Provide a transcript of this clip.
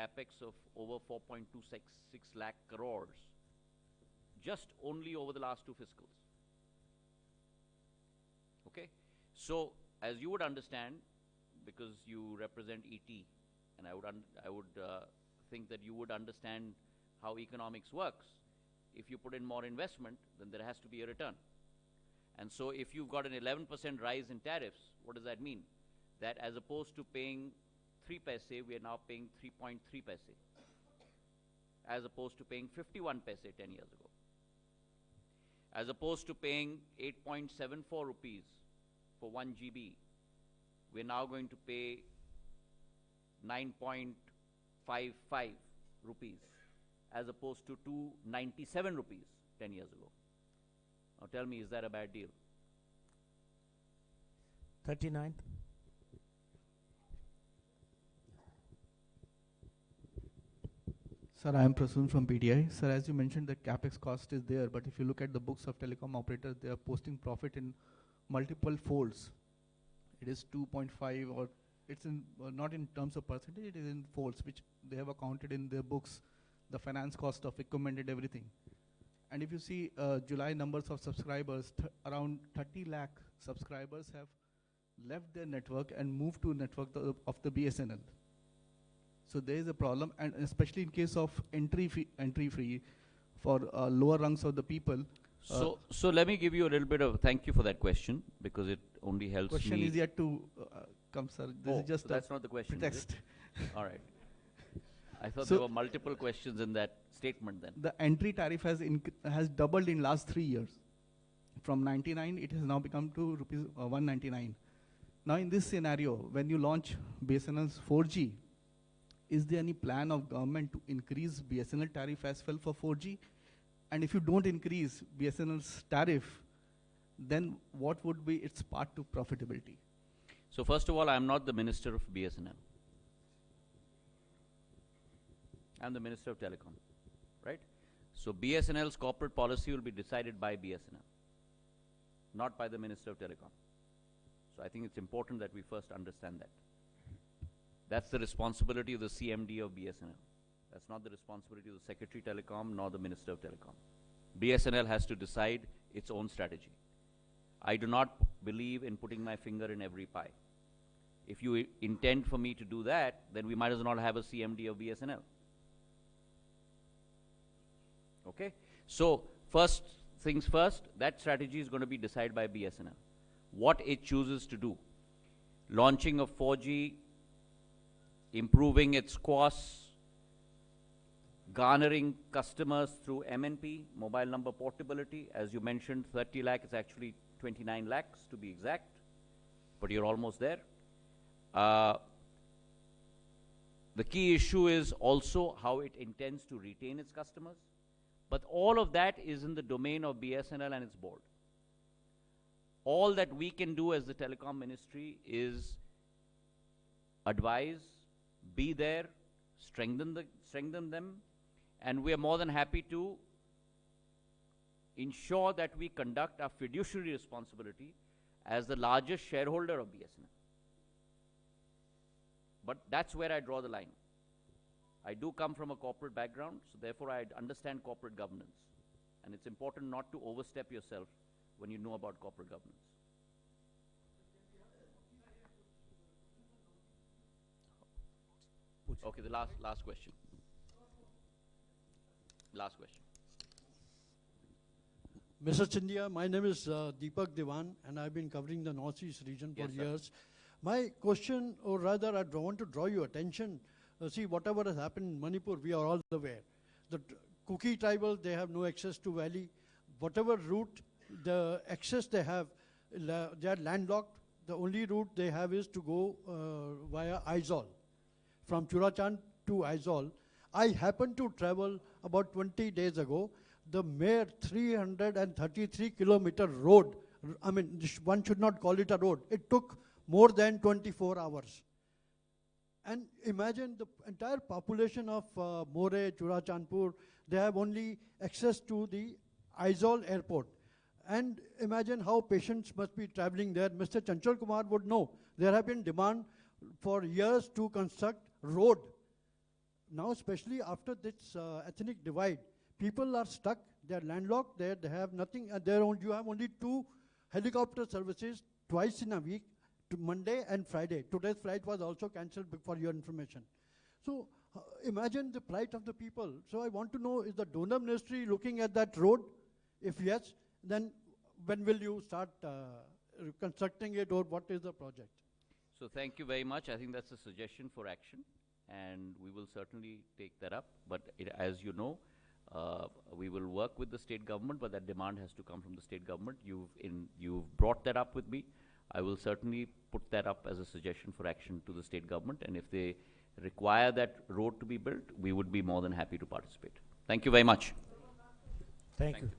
capex of over 4.266 lakh crores just only over the last 2 fiscals. Okay? So, as you would understand, because you represent ET, and I would think that you would understand how economics works. If you put in more investment, then there has to be a return. And so if you've got an 11% rise in tariffs, what does that mean? That as opposed to paying 3 paise, we are now paying 3.3 paise, as opposed to paying 51 paise 10 years ago. As opposed to paying 8.74 rupees for 1 GB, we're now going to pay 9.55 rupees, as opposed to 297 rupees 10 years ago. Now tell me, is that a bad deal? 39th. Sir, I am Prasoon from PTI. Sir, as you mentioned, the capex cost is there, but if you look at the books of telecom operators, they are posting profit in multiple folds. It is 2.5, or it's in not in terms of percentage, it is in folds, which they have accounted in their books, the finance cost of equipment and everything. And if you see July numbers of subscribers, around 30 lakh subscribers have left their network and moved to network of the BSNL. So there is a problem, and especially in case of entry free for lower rungs of the people. So let me give you a little bit of, thank you for that question, because it only helps question me. Is yet to come, sir. This is just so that's not the question. Pretext. All right. I thought So there were multiple questions in that statement then. The entry tariff has doubled in last 3 years. From 99, it has now become to rupees 199. Now in this scenario, when you launch BSNL's 4G, is there any plan of government to increase BSNL tariff as well for 4G? And if you don't increase BSNL's tariff, then what would be its path to profitability? So first of all, I'm not the minister of BSNL. I'm the Minister of Telecom, right? So BSNL's corporate policy will be decided by BSNL, not by the Minister of Telecom. So I think it's important that we first understand that. That's the responsibility of the CMD of BSNL. That's not the responsibility of the Secretary Telecom nor the Minister of Telecom. BSNL has to decide its own strategy. I do not believe in putting my finger in every pie. If you intend for me to do that, then we might as well not have a CMD of BSNL. Okay? So, first things first, that strategy is going to be decided by BSNL. What it chooses to do. Launching of 4G, improving its costs, garnering customers through MNP, mobile number portability. As you mentioned, 30 lakh, it's actually 29 lakhs to be exact, but you're almost there. The key issue is also how it intends to retain its customers. But all of that is in the domain of BSNL and its board. All that we can do as the Telecom Ministry is advise, be there, strengthen them, and we are more than happy to ensure that we conduct our fiduciary responsibility as the largest shareholder of BSNL. But that's where I draw the line. I do come from a corporate background, so therefore I understand corporate governance. And it's important not to overstep yourself when you know about corporate governance. Okay, the last question. Last question. Mr. Scindia, my name is Deepak Diwan, and I've been covering the Northeast region for years. My question, or rather I want to draw your attention, see whatever has happened in Manipur, we are all aware. The Kuki tribal, they have no access to valley. Whatever route, the access they have, they are landlocked. The only route they have is to go via Aizawl, from Churachan to Aizawl. I happened to travel about 20 days ago. The mere 333-kilometer road, I mean, one should not call it a road. It took more than 24 hours. And imagine the entire population of More, Churachandpur, they have only access to the Aizawl airport. And imagine how patients must be traveling there. Mr. Chanchal Kumar would know. There have been demand for years to construct road now especially after this ethnic divide, people are stuck, they're landlocked, they have nothing, you have only 2 helicopter services twice in a week, to Monday and Friday. Today's flight was also cancelled for your information. So imagine the plight of the people. So I want to know, is the donor ministry looking at that road? If yes, then when will you start constructing it, or what is the project? So thank you very much. I think that's a suggestion for action, and we will certainly take that up. But as you know, we will work with the state government, but that demand has to come from the state government. You've brought that up with me. I will certainly put that up as a suggestion for action to the state government, and if they require that road to be built, we would be more than happy to participate. Thank you very much. Thank you.